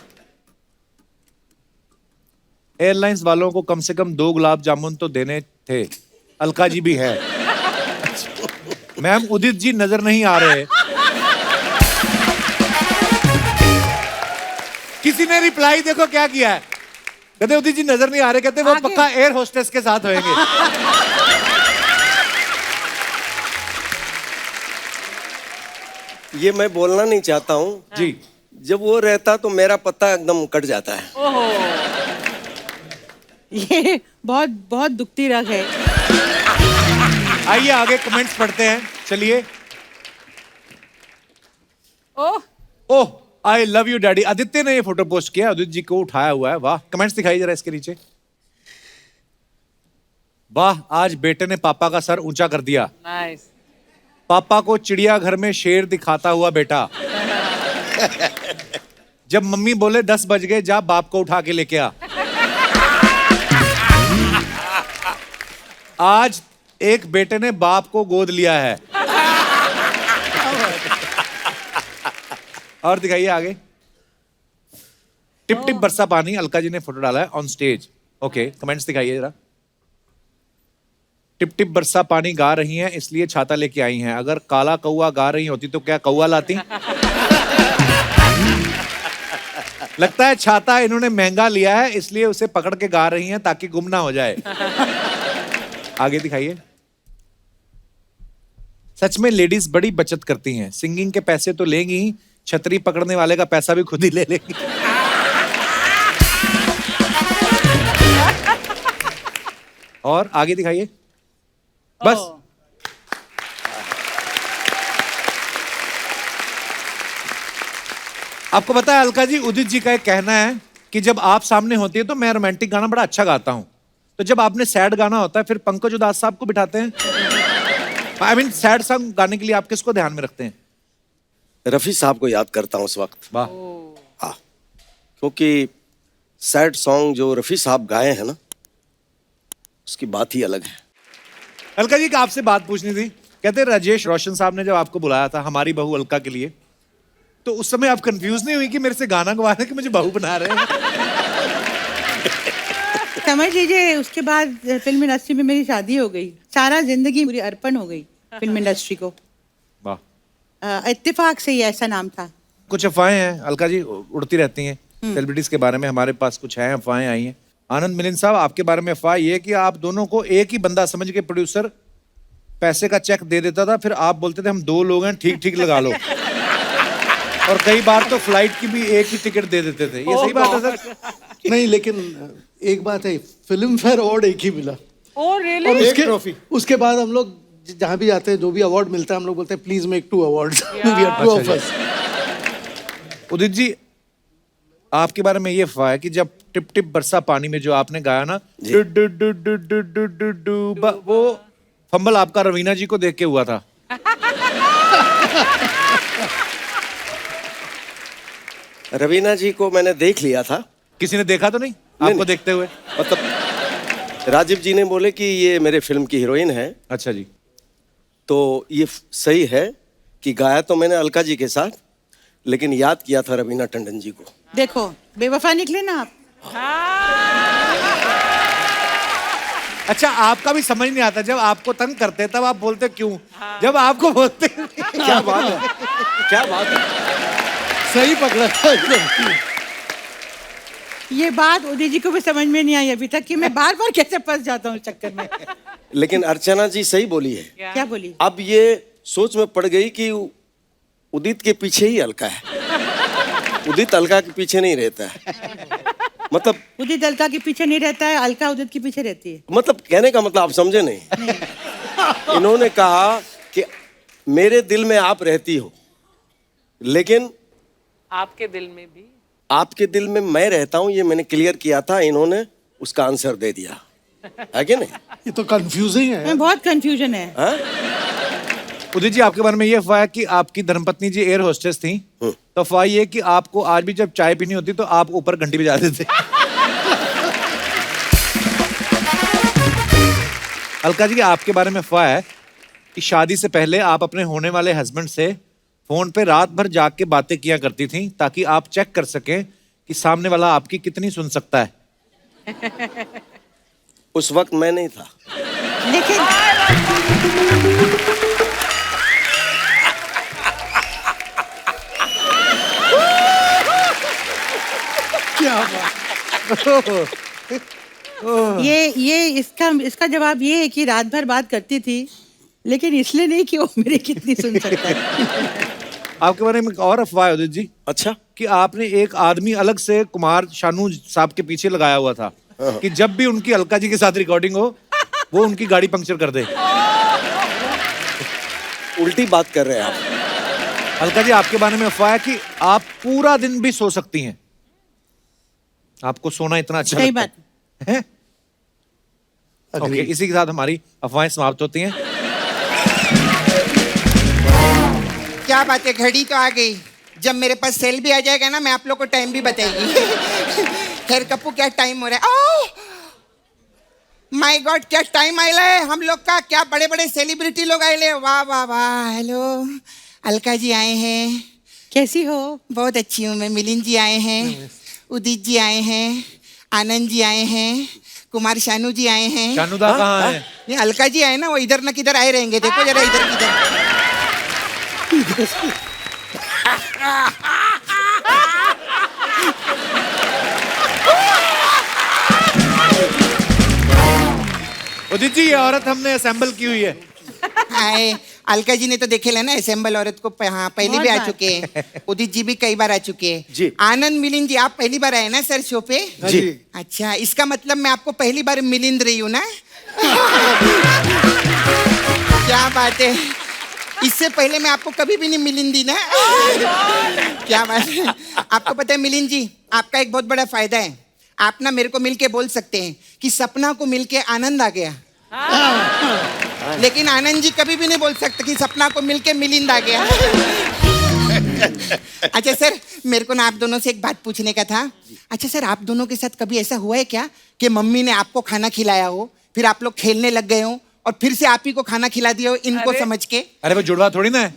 एयरलाइंस वालों को कम से कम 2 गुलाब जामुन तो देने थे। अलका जी भी है। मैम उदित जी नजर नहीं आ रहे। किसी ने रिप्लाई देखो क्या किया है, कहते उदित जी नजर नहीं आ रहे, कहते वो पक्का एयर होस्टेस के साथ होंगे। ये मैं बोलना नहीं चाहता हूँ जी। जब वो रहता तो मेरा पत्ता एकदम कट जाता है। ये बहुत बहुत दुखती रग है। आइए आगे कमेंट्स पढ़ते हैं, चलिए। Oh oh I love you daddy. Aditya ने ये फोटो पोस्ट किया, उदित जी को उठाया हुआ है। वाह, कमेंट्स दिखाइए जरा इसके नीचे। वाह, आज बेटे ने पापा का सर ऊंचा कर दिया। नाइस। पापा को चिड़ियाघर में शेर दिखाता हुआ बेटा। जब मम्मी बोले 10 बज गए, जा बाप को उठा के लेके आ। आज एक बेटे ने बाप को गोद लिया है। और दिखाइए आगे। टिप टिप बरसा पानी, अलका जी ने फोटो डाला है ऑन स्टेज। ओके, कमेंट्स दिखाइए जरा। टिप टिप बरसा पानी गा रही हैं इसलिए छाता लेके आई हैं। अगर काला कौआ गा रही होती तो क्या कौआ लाती? लगता है छाता इन्होंने महंगा लिया है इसलिए उसे पकड़ के गा रही हैं ताकि गुम ना हो जाए। आगे दिखाइए। सच में लेडीज बड़ी बचत करती हैं, सिंगिंग के पैसे तो लेंगी ही, छतरी पकड़ने वाले का पैसा भी खुद ही ले लेंगी। और आगे दिखाइए। बस। आपको पता है अलका जी, उदित जी का एक कहना है कि जब आप सामने होती है तो मैं रोमांटिक गाना बड़ा अच्छा गाता हूं, तो जब आपने सैड गाना होता है फिर पंकज उदास साहब को बिठाते हैं। आई मीन सैड सॉन्ग गाने के लिए आप किसको ध्यान में रखते हैं? रफी साहब को याद करता हूँ उस वक्त। वाह। हाँ, क्योंकि सैड सॉन्ग जो रफी साहब गाए हैं ना, उसकी बात ही अलग है। अलका जी का आपसे बात पूछनी थी। कहते हैं राजेश रोशन साहब ने जब आपको बुलाया था हमारी बहू अलका के लिए, तो उस समय आप कंफ्यूज नहीं हुई कि मेरे से गाना गवा रहे हैं कि मुझे बहू बना रहे हैं? समझ लीजिए उसके बाद फिल्म इंडस्ट्री में मेरी शादी हो गई। सारा जिंदगी पूरी अर्पण हो गई फिल्म इंडस्ट्री को। वाह। इत्तेफाक से ही ऐसा नाम था। कुछ अफवाहें हैं अलका जी, उड़ती रहती हैं सेलिब्रिटीज के बारे में। हमारे पास कुछ है अफवाहें आई हैं। आनंद मिलिंद साहब, आपके बारे में अफवाह ये कि आप दोनों को एक ही बंदा समझ के प्रोड्यूसर पैसे का चेक दे देता था, फिर आप बोलते थे हम 2 लोग हैं, ठीक ठीक लगा लो। और कई बार तो फ्लाइट की भी एक ही टिकट दे देते थे। ये सही बात है सर? नहीं, लेकिन एक बात है, फिल्म फेयर अवार्ड एक ही मिला। Oh really? और उसके बाद हम लोग जहाँ भी जाते हैं, जो भी अवार्ड मिलता है, हम लोग बोलते हैं please make 2 awards. We are 2 of us. Udit ji, आपके बारे में ये अफवाह है कि जब टिप टिप बरसा पानी में जो आपने गाया ना, do do do do do do do do, वो फंबल आपका रवीना जी को देख के हुआ था। रवीना जी को मैंने देख लिया था। किसी ने देखा तो नहीं आपको नहीं। देखते हुए? मतलब राजीव जी ने बोले कि ये मेरे फिल्म की हीरोइन है। अच्छा जी। तो ये सही है कि गाया तो मैंने अलका जी के साथ, लेकिन याद किया था रवीना टंडन जी को। देखो बेवफा निकले ना आप। अच्छा, आपका भी समझ नहीं आता, जब आपको तंग करते तब आप बोलते क्यों, जब आपको बोलते क्या बात है, क्या बात है। सही पकड़ा था एकदम। ये बात उदय जी को भी समझ में नहीं आई अभी तक कि मैं बार बार कैसे फंस जाता हूँ इस चक्कर में। लेकिन अर्चना जी सही बोली है। क्या बोली? अब ये सोच में पड़ गई कि उदित के पीछे ही अलका है, उदित अलका के पीछे नहीं रहता है। मतलब उदित अलका के पीछे नहीं रहता है, अलका उदित के पीछे रहती है। मतलब कहने का मतलब आप समझे नहीं। इन्होंने कहा कि मेरे दिल में आप रहती हो, लेकिन आपके दिल में भी आपके दिल में मैं रहता हूं, ये मैंने क्लियर किया था, इन्होंने उसका आंसर दे दिया है कि नहीं? ये तो कंफ्यूजिंग है। मैं बहुत कंफ्यूजन है। हाँ? उदित जी, आपके बारे में ये अफवाह है कि आपकी धर्मपत्नी जी एयर होस्टेस थी, तो अफवाह ये कि आपको आज भी जब चाय पीनी होती तो आप ऊपर घंटी बजाते थे। अलका जी, आपके बारे में अफवाह है कि शादी से पहले आप अपने होने वाले हस्बैंड से फोन पे रात भर जाग के बातें किया करती थी ताकि आप चेक कर सकें कि सामने वाला आपकी कितनी सुन सकता है। उस वक्त मैं नहीं था। लेकिन क्या बात। ये इसका जवाब ये है कि रात भर बात करती थी, लेकिन इसलिए नहीं कि वो मेरी कितनी सुन सकता है। आपके बारे में एक और अफवाह है उदित जी, अच्छा, कि आपने एक आदमी अलग से कुमार शानू साहब के पीछे लगाया हुआ था कि जब भी उनकी अलका जी के साथ रिकॉर्डिंग हो वो उनकी गाड़ी पंक्चर कर दे। उल्टी बात कर रहे हैं आप। अलका जी, आपके बारे में अफवाह है कि आप पूरा दिन भी सो सकती हैं, आपको सोना इतना अच्छा सही लगता है। ओके, इसी के साथ हमारी अफवाहें समाप्त होती हैं। क्या बात है, घड़ी तो आ गई। जब मेरे पास सेल भी आ जाएगा ना, मैं आप लोग को टाइम भी बताएगी। खैर कप्पू, क्या टाइम हो रहा है? ओह माय गॉड, क्या टाइम आइला है हम लोग का। क्या बड़े बड़े सेलिब्रिटी लोग आए, वाह वाह वाह। हेलो, अलका जी आए हैं। कैसी हो? बहुत अच्छी हूँ मैं। मिलिंद जी आए हैं, उदित जी आए हैं, आनंद जी आए हैं, कुमार शानू जी आए हैं। शानूदा कहाँ है? ये अलका जी आए ना, वो इधर न किधर आए रहेंगे। देखो जरा इधर किधर। उदित जी, ये औरत हमने असेंबल की हुई है। हाय, अलका जी ने तो देखे लेना असेंबल औरत को। हाँ, पहले भी आ चुके हैं। उदित जी भी कई बार आ चुके हैं जी। आनंद मिलिंद जी, आप पहली बार आए ना सर शो पे? जी। अच्छा, इसका मतलब मैं आपको पहली बार मिलिंद रही हूँ ना? क्या बात है, इससे पहले मैं आपको कभी भी नहीं मिलिंदी ना। क्या बात है। आपको पता है मिलिंद जी, आपका एक बहुत बड़ा फायदा है। आप ना मेरे को मिलके बोल सकते हैं कि सपना को मिलके आनंद आ गया, लेकिन आनंद जी कभी भी नहीं बोल सकते कि सपना को मिलके मिलिंद आ गया। अच्छा सर, मेरे को ना आप दोनों से एक बात पूछने का था। अच्छा सर, आप दोनों के साथ कभी ऐसा हुआ है क्या कि मम्मी ने आपको खाना खिलाया हो, फिर आप लोग खेलने लग गए हो और फिर से आप ही को खाना खिला दिया हो इनको समझ के? अरे वो जुड़वा थोड़ी ना है।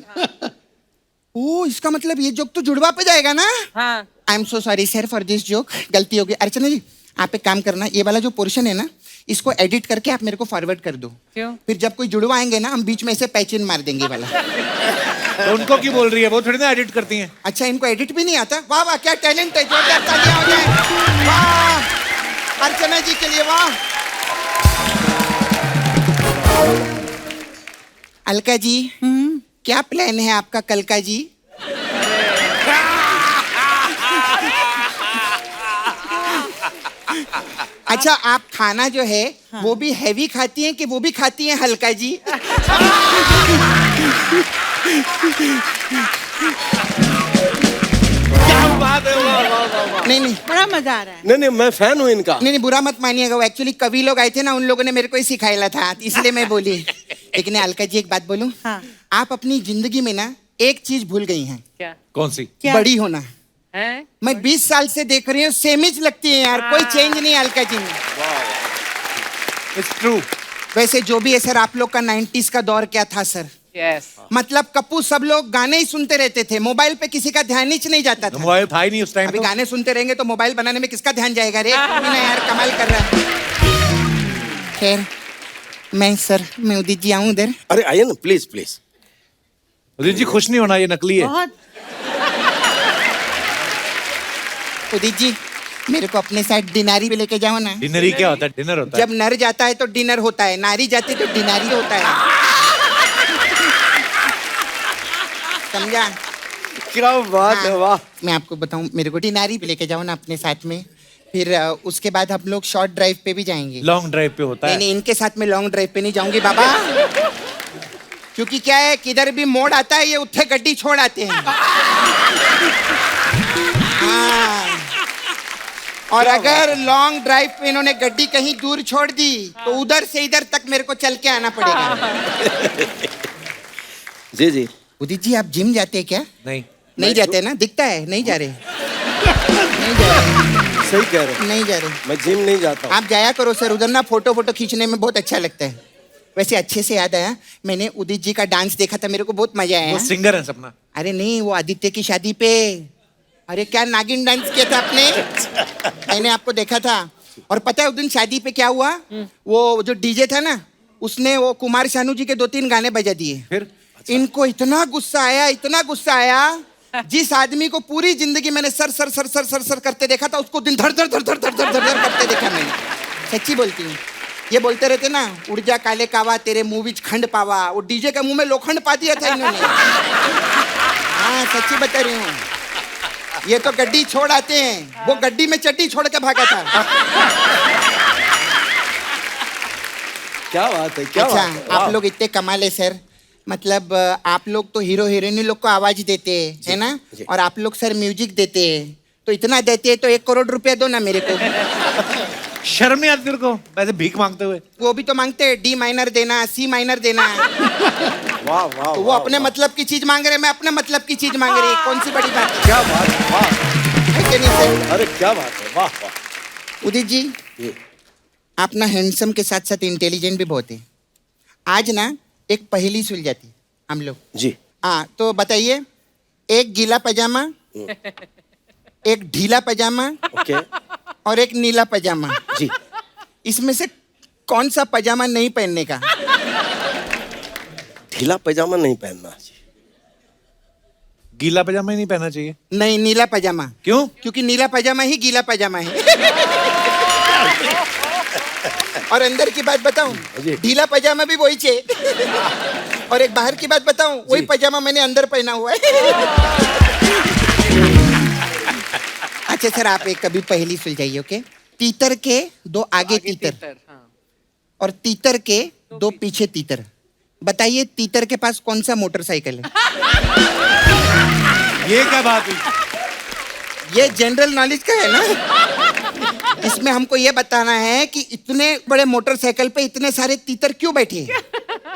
ओ, इसका मतलब ये जोक तो जुड़वा पे जाएगा ना? हाँ। I am so sorry sir for this joke, गलती हो गई। अर्चना जी, आप एक काम करना, ये वाला जो पोर्शन है ना, इसको एडिट करके आप मेरे को फॉरवर्ड कर दो। क्यों? फिर जब कोई जुड़वा आएंगे ना, हम बीच में ऐसे पैचिन मार देंगे वाला। तो उनको क्यों बोल रही है, वो थोड़ी ना एडिट करती हैं। अच्छा, इनको एडिट भी नहीं आता? वाह वाह, क्या टैलेंट है। जोरदार तालियां हो जाए। वाह अर्चना जी के लिए, वाह। अलका जी, क्या प्लान है आपका कल का जी? अच्छा, आप खाना जो है वो भी हैवी खाती हैं कि वो भी खाती हैं हल्का जी? क्या बात है, वाह वाह वाह वाह। नहीं नहीं बड़ा मजा आ रहा है। नहीं नहीं, मैं फैन हूँ इनका। नहीं नहीं, बुरा मत मानिएगा। वो एक्चुअली कवि लोग आए थे ना, उन लोगों ने मेरे को ही सिखाया था, इसलिए मैं बोली। लेकिन अलका जी, एक बात बोलूं? हाँ। आप अपनी जिंदगी में ना एक चीज भूल गई हैं। क्या? कौन सी? क्या? बड़ी होना। हैं? मैं 20 साल से देख रही हूँ, सेम ही लगती है यार, कोई चेंज नहीं है अलका जी में। It's true. वैसे जो भी है सर, आप लोग का 90s का दौर क्या था सर? यस मतलब कप्पू सब लोग गाने ही सुनते रहते थे, मोबाइल पे किसी का ध्यान ही नहीं जाता था। मोबाइल था ही नहीं उस टाइम। अभी तो गाने सुनते रहेंगे तो मोबाइल बनाने में किसका ध्यान जाएगा रे? ना यार, कमाल कर रहा है। खैर मैं उदित जी आऊं उधर? अरे आइए ना, प्लीज प्लीज। उदित जी खुश नहीं होना, ये नकली है। बहुत उदित जी मेरे को अपने साथ डिनारी पे लेके जाओ ना। डिनर क्या होता है? डिनर होता है। जब नर जाता है तो डिनर होता है, नारी जाती तो डिनारी होता है, समझा? क्या बात है, वाह। मैं आपको बताऊं, मेरे को डिनारी पे लेके जाओ ना अपने साथ में, फिर उसके बाद हम लोग शॉर्ट ड्राइव पे भी जाएंगे। लॉन्ग ड्राइव पे होता नहीं है। नहीं, इनके साथ में लॉन्ग ड्राइव पे नहीं जाऊंगी बाबा, क्योंकि क्या है, किधर भी मोड़ आता है ये उत्थे गड्डी छोड़ आते हैं। हाँ। और अगर लॉन्ग ड्राइव पे इन्होंने गड्डी कहीं दूर छोड़ दी तो उधर से इधर तक मेरे को चल के आना पड़ेगा। जी जी। उदित जी आप जिम जाते हैं क्या? नहीं नहीं जाते ना, दिखता है नहीं जा रहे। नहीं जा रहे, सही कह रहे हैं। नहीं जा रहे। मैं जिम नहीं जाता हूँ। आप जाया करो सर, उधर ना फोटो खींचने में बहुत अच्छा लगता है। वैसे अच्छे से याद आया, मैंने उदित जी का डांस देखा था, मेरे को बहुत मजा आया। वो सिंगर है सपना। अरे नहीं, वो आदित्य की शादी पे, अरे क्या नागिन डांस किया था आपने, मैंने आपको देखा था। और पता है उस दिन शादी पे क्या हुआ, वो जो डीजे था ना, उसने वो कुमार शानू जी के 2-3 गाने बजा दिए। फिर इनको इतना गुस्सा आया, इतना गुस्सा आया, जिस आदमी को पूरी जिंदगी मैंने sir sir sir sir sir sir करते देखा था, उसको दिन धर धर धर धर धर धर धर धर करते देखा मैंने। सच्ची बोलती हूँ। ये बोलते रहते ना, उड़ जा काले कावा तेरे मुंह विच खंड पावा, वो डीजे के मुंह में लोखंड पा दिया था इन्होंने। हाँ सच्ची बता रही हूँ। ये तो गड्डी छोड़ आते हैं, वो गड्डी में चड्डी छोड़ के भागा था। क्या बात है, क्या अच्छा, बात है, वाह। आप लोग इतने कमाल है सर, मतलब आप लोग तो हीरो हीरोइनी लोग को आवाज देते हैं, है ना? जी। और आप लोग सर म्यूजिक देते हैं, तो इतना देते हैं तो 1 करोड़ रुपया दो ना मेरे को। शर्म नहीं आती तेरे को वैसे भीख मांगते हुए? वो भी तो मांगते हैं, D माइनर देना, C माइनर देना। वाह वाह। तो वो अपने मतलब की चीज मांग रहे, मैं अपने मतलब की चीज मांग रही, कौन सी बड़ी बात है? क्या बात है, वाह। है कि नहीं सर? अरे क्या बात है, वाह वाह। उदित जी जी। आप ना हैंडसम के साथ साथ इंटेलिजेंट भी बहुत है। आज ना एक पहेली सुलझाती हम लोग। जी। हाँ तो बताइए, एक गीला पजामा, एक ढीला पजामा ओके। और एक नीला पजामा, जी। इसमें से कौन सा पजामा नहीं पहनने का? ढीला पैजामा नहीं पहनना। गीला पजामा ही नहीं पहनना चाहिए? नहीं, नीला पजामा। क्यों? क्योंकि नीला पजामा ही गीला पजामा है। और अंदर की बात बताऊं, जी। ढीला पजामा भी वही चाहिए। और एक बाहर की बात बताऊं, वही पजामा मैंने अंदर पहना हुआ है। अच्छा सर, आप एक कभी पहेली सुलझाइए, ओके? तीतर के 2 आगे तीतर और तीतर के 2 पीछे तीतर, बताइए तीतर के पास कौन सा मोटरसाइकिल है? ये क्या बात हुई? ये जनरल नॉलेज का है ना। इसमें हमको ये बताना है कि इतने बड़े मोटरसाइकिल पे इतने सारे तीतर क्यों बैठे हैं?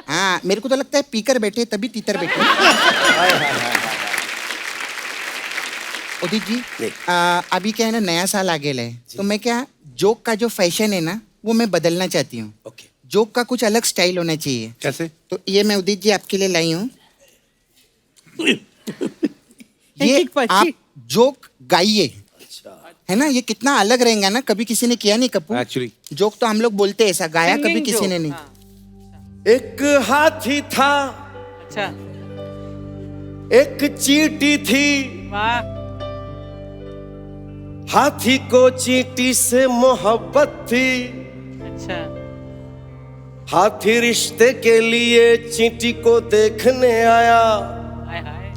हाँ, मेरे को तो लगता है पीकर बैठे तभी तीतर बैठे। उदित जी अभी क्या है ना, नया साल आ गया है, तो मैं क्या जोक का जो फैशन है ना, वो मैं बदलना चाहती हूँ। ओके। जोक का कुछ अलग स्टाइल होना चाहिए। कैसे? तो ये मैं उदित जी आपके लिए लाई हूँ। ये एक पक्षी। आप जोक गाइए, है ना? ये कितना अलग रहेगा ना, कभी किसी ने किया नहीं कप्पू। एक्चुअली जोक तो हम लोग बोलते हैं, ऐसा गाया कभी Singing किसी joke, ने नहीं। हाँ। एक हाथी था, अच्छा, एक चींटी थी, वाह, हाथी को चींटी से मोहब्बत थी। अच्छा, हाथी रिश्ते के लिए चींटी को देखने आया, हाय हाय,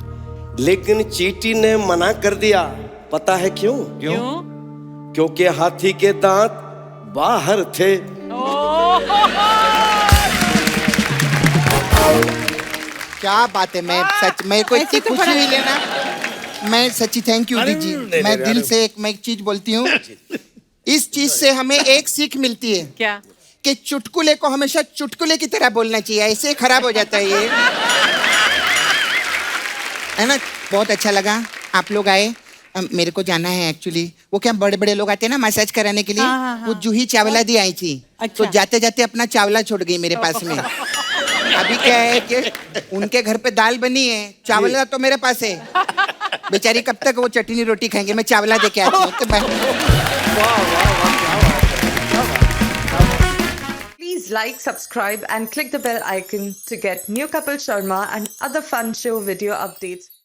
लेकिन चींटी ने मना कर दिया। पता है क्यों? क्यों? क्योंकि हाथी के दांत बाहर थे। क्या बात है, मैं सच, मेरे को इतनी ऐसे तो खुशी हुई लेना, मैं सच्ची थैंक यू उदित जी। मैं दिल से मैं एक चीज बोलती हूँ, इस चीज से हमें एक सीख मिलती है क्या? कि चुटकुले को हमेशा चुटकुले की तरह बोलना चाहिए, ऐसे खराब हो जाता है ये, है ना? बहुत अच्छा लगा आप लोग आए। मेरे को जाना है एक्चुअली, वो क्या बड़े बड़े लोग आते हैं ना मसाज कराने के लिए, हाँ, हाँ, वो जूही चावला दी आई थी, अच्छा। तो जाते जाते अपना चावला छोड़ गई मेरे पास में। अभी क्या है कि उनके घर पे दाल बनी है, चावल तो मेरे पास है। बेचारी कब तक वो चटनी रोटी खाएंगे, मैं चावला दे के आती हूँ। तो Please like, subscribe and click the bell icon to get new Kapil Sharma and other fun show video updates.